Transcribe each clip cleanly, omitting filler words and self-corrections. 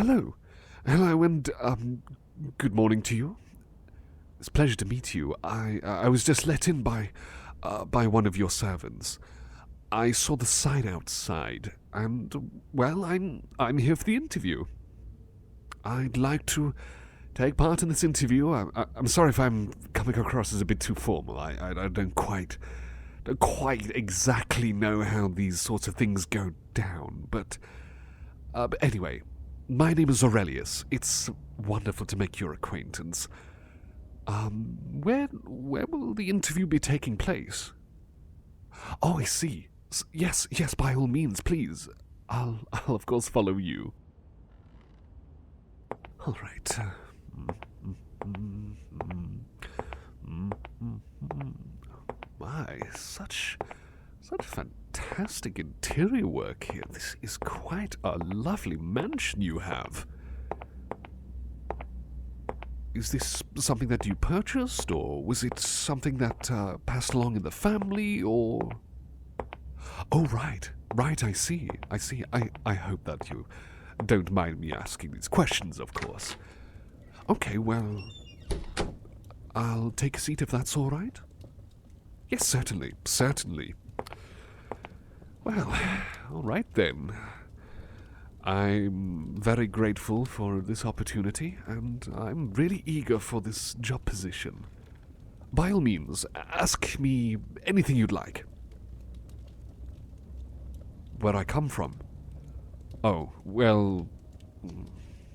hello. Hello, and, good morning to you. It's a pleasure to meet you. I was just let in by one of your servants. I saw the sign outside, and, well, I'm here for the interview. I'd like to take part in this interview. I'm sorry if I'm coming across as a bit too formal. I don't quite exactly know how these sorts of things go down, but anyway, my name is Aurelius. It's wonderful to make your acquaintance. Where will the interview be taking place? Oh, I see. Yes, by all means, please. I'll of course follow you. All right. My, such fantastic interior work here. This is quite a lovely mansion you have. Is this something that you purchased, or was it something that passed along in the family, or... Oh, right, I see. I hope that you don't mind me asking these questions, of course. Okay, well, I'll take a seat if that's all right. Yes, certainly. Well, all right then. I'm very grateful for this opportunity, and I'm really eager for this job position. By all means, ask me anything you'd like. Where I come from? Oh, well,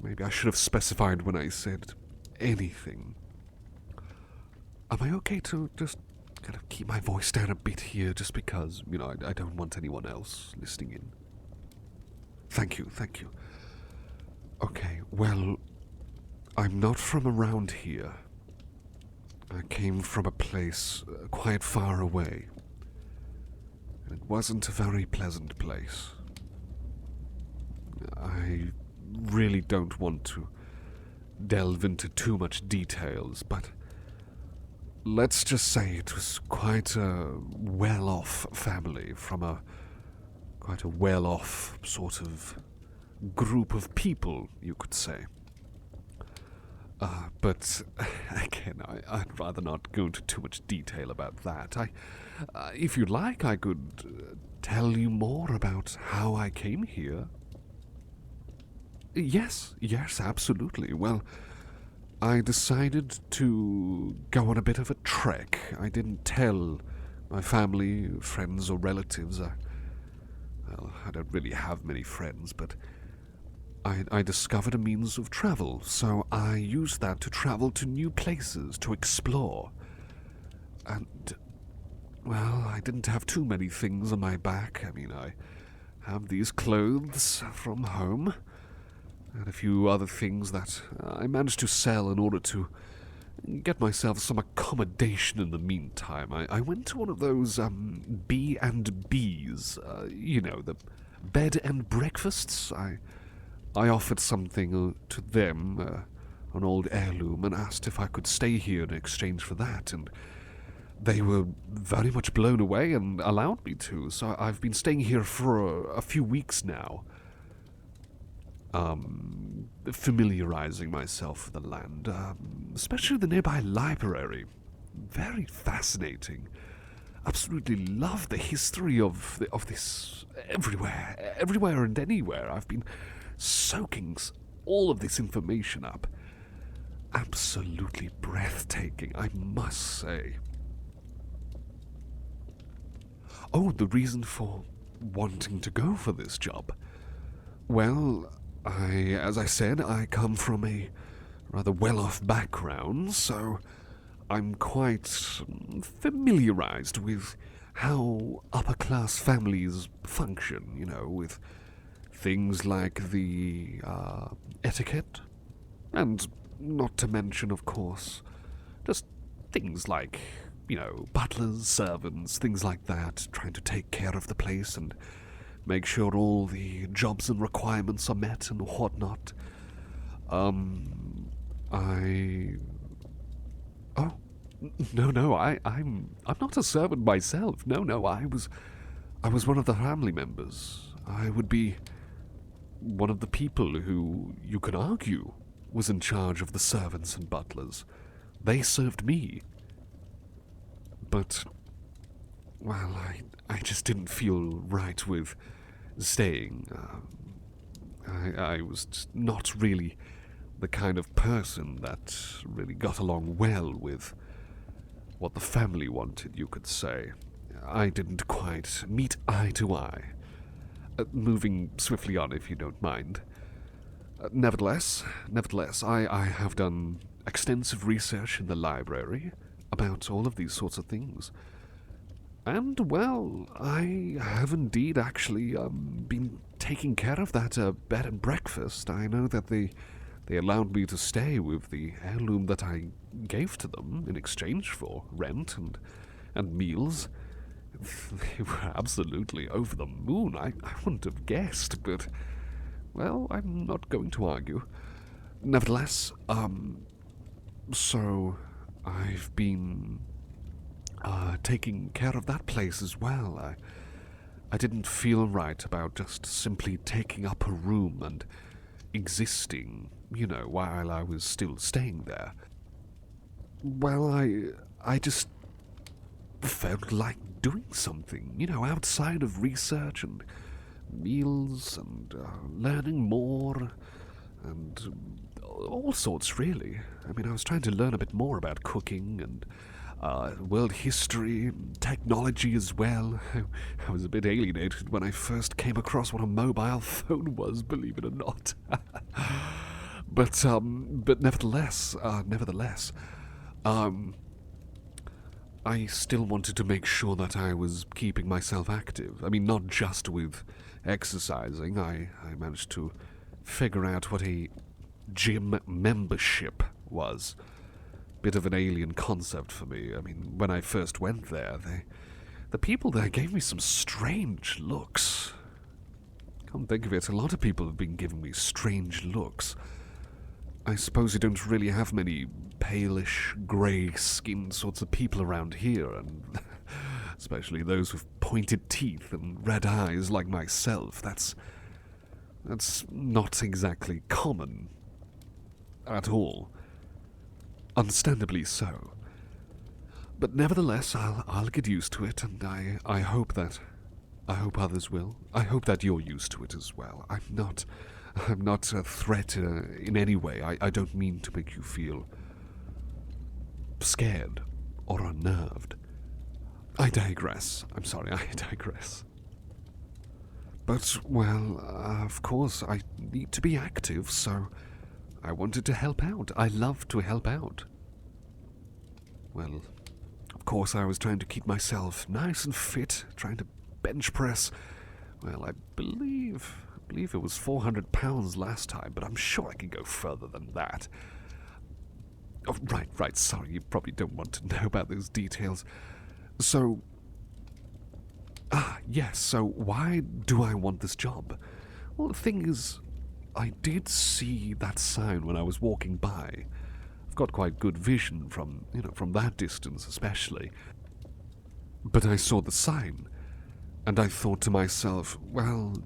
maybe I should have specified when I said anything. Am I okay to just kind of keep my voice down a bit here, just because, I don't want anyone else listening in? Thank you. Okay, well, I'm not from around here. I came from a place quite far away. And it wasn't a very pleasant place. I really don't want to delve into too much details, but let's just say it was quite a well-off family from quite a well-off sort of group of people, you could say. But again, I'd rather not go into too much detail about that. If you'd like, I could tell you more about how I came here. Yes, absolutely. Well, I decided to go on a bit of a trek. I didn't tell my family, friends, or relatives. I don't really have many friends, but I discovered a means of travel, so I used that to travel to new places to explore. And, well, I didn't have too many things on my back. I mean, I have these clothes from home, and a few other things that I managed to sell in order to get myself some accommodation in the meantime. I went to one of those B&Bs, the bed and breakfasts. I offered something to them, an old heirloom, and asked if I could stay here in exchange for that, and they were very much blown away and allowed me to, so I've been staying here for a few weeks now. Familiarizing myself with the land, especially the nearby library. Very fascinating. Absolutely love the history of this everywhere and anywhere. I've been soaking all of this information up. Absolutely breathtaking, I must say. Oh, the reason for wanting to go for this job? Well, as I said, I come from a rather well-off background, so I'm quite familiarized with how upper-class families function, with things like the etiquette, and not to mention, of course, just things like, butlers, servants, things like that, trying to take care of the place and make sure all the jobs and requirements are met and whatnot. I'm not a servant myself. No, I was one of the family members. I would be one of the people who, you could argue, was in charge of the servants and butlers. They served me. But, well, I just didn't feel right with staying. I was just not really the kind of person that really got along well with what the family wanted, you could say. I didn't quite meet eye to eye. Moving swiftly on, if you don't mind. Nevertheless, I have done extensive research in the library about all of these sorts of things. And, well, I have indeed actually been taking care of that bed and breakfast. I know that they allowed me to stay with the heirloom that I gave to them in exchange for rent and meals. They were absolutely over the moon. I wouldn't have guessed, but, well, I'm not going to argue. Nevertheless, so I've been taking care of that place as well. I didn't feel right about just simply taking up a room and existing, while I was still staying there. Well, I just felt like doing something, outside of research and meals and learning more and all sorts, really. I mean, I was trying to learn a bit more about cooking and world history, technology as well. I was a bit alienated when I first came across what a mobile phone was, believe it or not. But nevertheless, I still wanted to make sure that I was keeping myself active. I mean, not just with exercising. I managed to figure out what a gym membership was. Bit of an alien concept for me. I mean, when I first went there, the people there gave me some strange looks. Come think of it, a lot of people have been giving me strange looks. I suppose you don't really have many palish, grey-skinned sorts of people around here, and especially those with pointed teeth and red eyes like myself. That's not exactly common at all. Understandably so. But nevertheless, I'll get used to it, and I hope others will. I hope that you're used to it as well. I'm not a threat in any way. I don't mean to make you feel scared or unnerved. I digress. I'm sorry, I digress. But, well, of course, I need to be active, so I wanted to help out. I love to help out. Well, of course I was trying to keep myself nice and fit, trying to bench press. Well, I believe it was 400 pounds last time, but I'm sure I can go further than that. Oh, right, sorry, you probably don't want to know about those details. So, yes, so why do I want this job? Well, the thing is, I did see that sign when I was walking by. I've got quite good vision from that distance especially. But I saw the sign, and I thought to myself, well,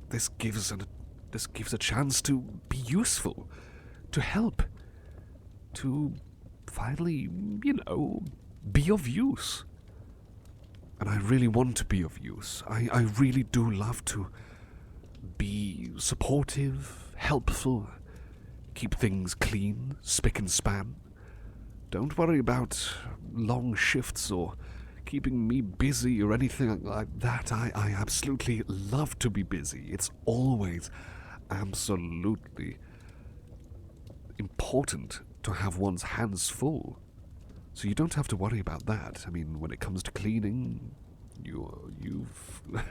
this gives a chance to be useful, to help, to finally, be of use. And I really want to be of use. I really do love to be supportive, helpful, keep things clean, spick and span. Don't worry about long shifts or keeping me busy or anything like that. I absolutely love to be busy. It's always absolutely important to have one's hands full. So you don't have to worry about that. I mean, when it comes to cleaning, you're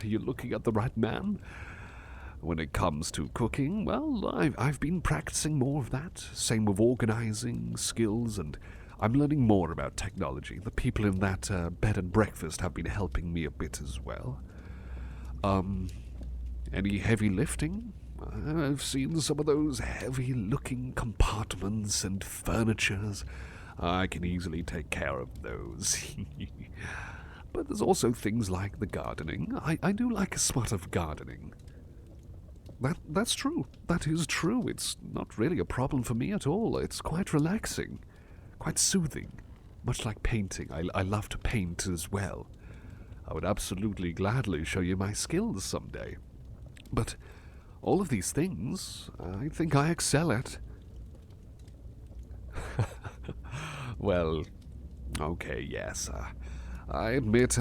looking at the right man. When it comes to cooking, well, I've been practicing more of that. Same with organizing skills, and I'm learning more about technology. The people in that bed and breakfast have been helping me a bit as well. Any heavy lifting? I've seen some of those heavy-looking compartments and furnitures. I can easily take care of those. But there's also things like the gardening. I do like a spot of gardening. That's true. That is true. It's not really a problem for me at all. It's quite relaxing, quite soothing, much like painting. I love to paint as well. I would absolutely gladly show you my skills someday. But all of these things, I think I excel at. Well, okay, yes. I admit,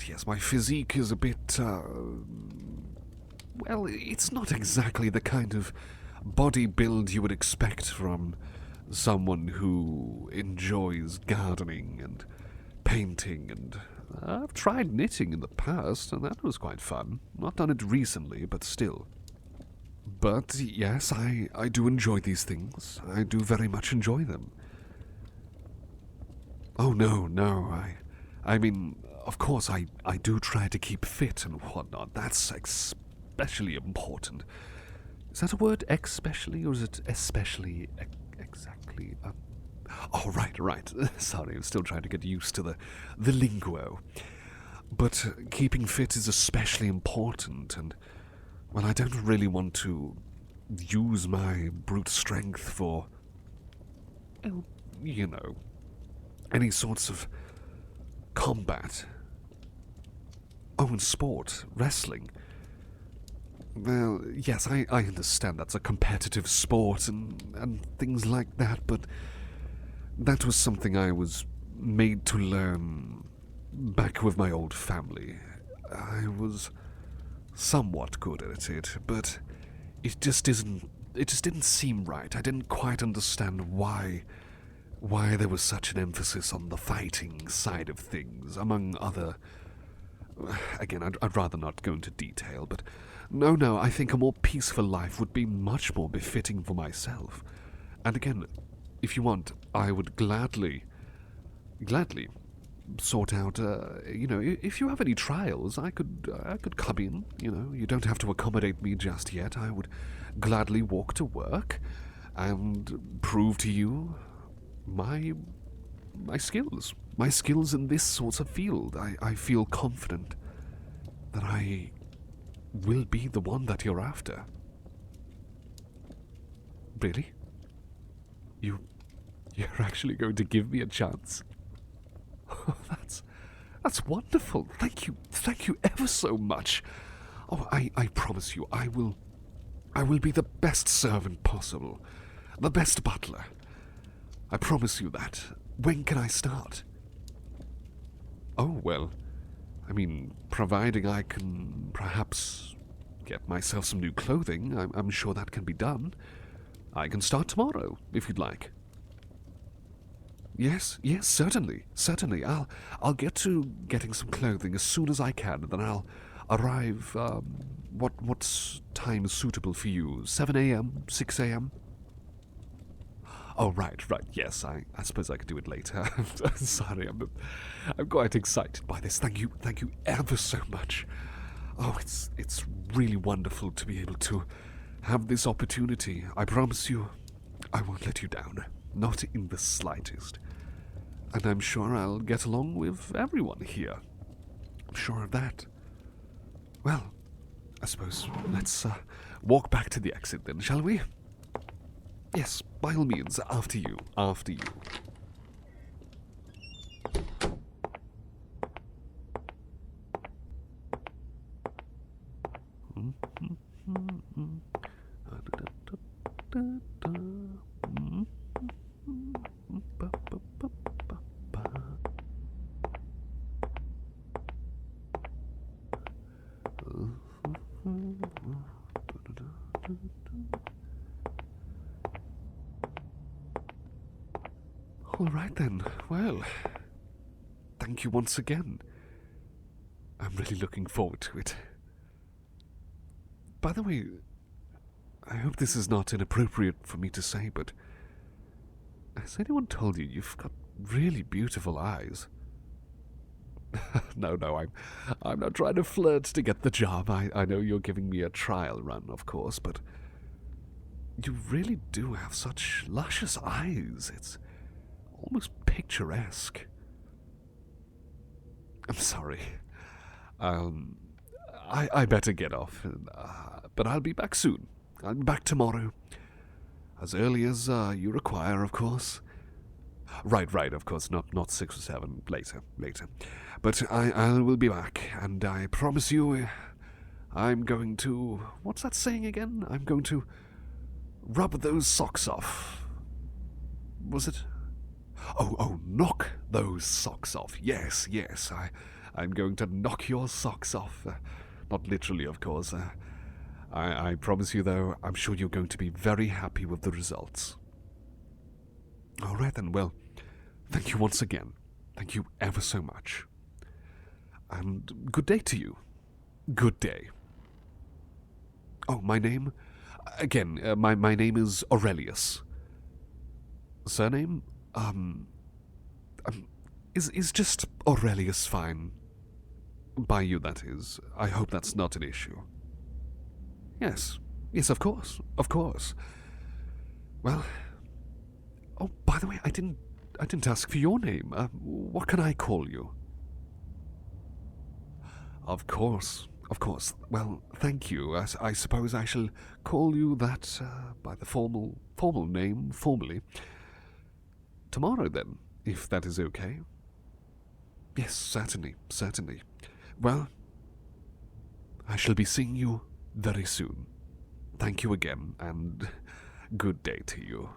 yes, my physique is a bit, well, it's not exactly the kind of body build you would expect from someone who enjoys gardening and painting, and I've tried knitting in the past, and that was quite fun. Not done it recently, but still. But yes, I do enjoy these things. I do very much enjoy them. Oh, no, I mean, of course, I do try to keep fit and whatnot. That's especially important. Is that a word, especially, or is it especially, exactly? Oh, right. Sorry, I'm still trying to get used to the lingo. But keeping fit is especially important, and, well, I don't really want to use my brute strength for, you know, any sorts of combat. Oh, and sport, wrestling. Well, yes, I understand that's a competitive sport and things like that, but that was something I was made to learn back with my old family. I was somewhat good at it, but it just didn't seem right. I didn't quite understand why there was such an emphasis on the fighting side of things, among other... Again, I'd rather not go into detail, but no, I think a more peaceful life would be much more befitting for myself. And again, if you want, I would gladly sort out, if you have any trials, I could come in, you don't have to accommodate me just yet. I would gladly walk to work and prove to you my skills in this sort of field. I feel confident that I will be the one that you're after. Really? You're actually going to give me a chance? Oh, that's wonderful. Thank you ever so much. Oh, I promise you, I will be the best servant possible, the best butler. I promise you that. When can I start? Oh, well, I mean, providing I can perhaps get myself some new clothing, I'm sure that can be done. I can start tomorrow, if you'd like. Yes, certainly. I'll get to getting some clothing as soon as I can, and then I'll arrive, what's time suitable for you? 7 a.m., 6 a.m.? Oh, right, yes, I suppose I could do it later. I'm sorry, I'm quite excited by this. Thank you ever so much. Oh, it's really wonderful to be able to have this opportunity. I promise you, I won't let you down. Not in the slightest. And I'm sure I'll get along with everyone here. I'm sure of that. Well, I suppose let's walk back to the exit then, shall we? Yes, by all means, after you. All right then. Well, thank you once again. I'm really looking forward to it. By the way, I hope this is not inappropriate for me to say, but has anyone told you you've got really beautiful eyes? No, I'm not trying to flirt to get the job. I know you're giving me a trial run, of course, but you really do have such luscious eyes. It's almost picturesque. I'm sorry. I better get off, but I'll be back soon. I'll be back tomorrow. As early as you require, of course. Right, of course, not 6 or 7, later. But I will be back, and I promise you, I'm going to... What's that saying again? I'm going to rub those socks off. Was it? Oh, knock those socks off. Yes, I'm going to knock your socks off. Not literally, of course. I promise you, though, I'm sure you're going to be very happy with the results. All right, then, well, thank you once again. Thank you ever so much. And good day to you. Good day. Oh, my name? Again, my name is Aurelius. Surname? Is just Aurelius fine? By you, that is. I hope that's not an issue. Yes, of course. Well, oh, by the way, I didn't ask for your name. What can I call you? Of course. Well, thank you. I suppose I shall call you that by the formal name, formally. Tomorrow, then, if that is okay. Yes, certainly. Well, I shall be seeing you very soon. Thank you again, and good day to you.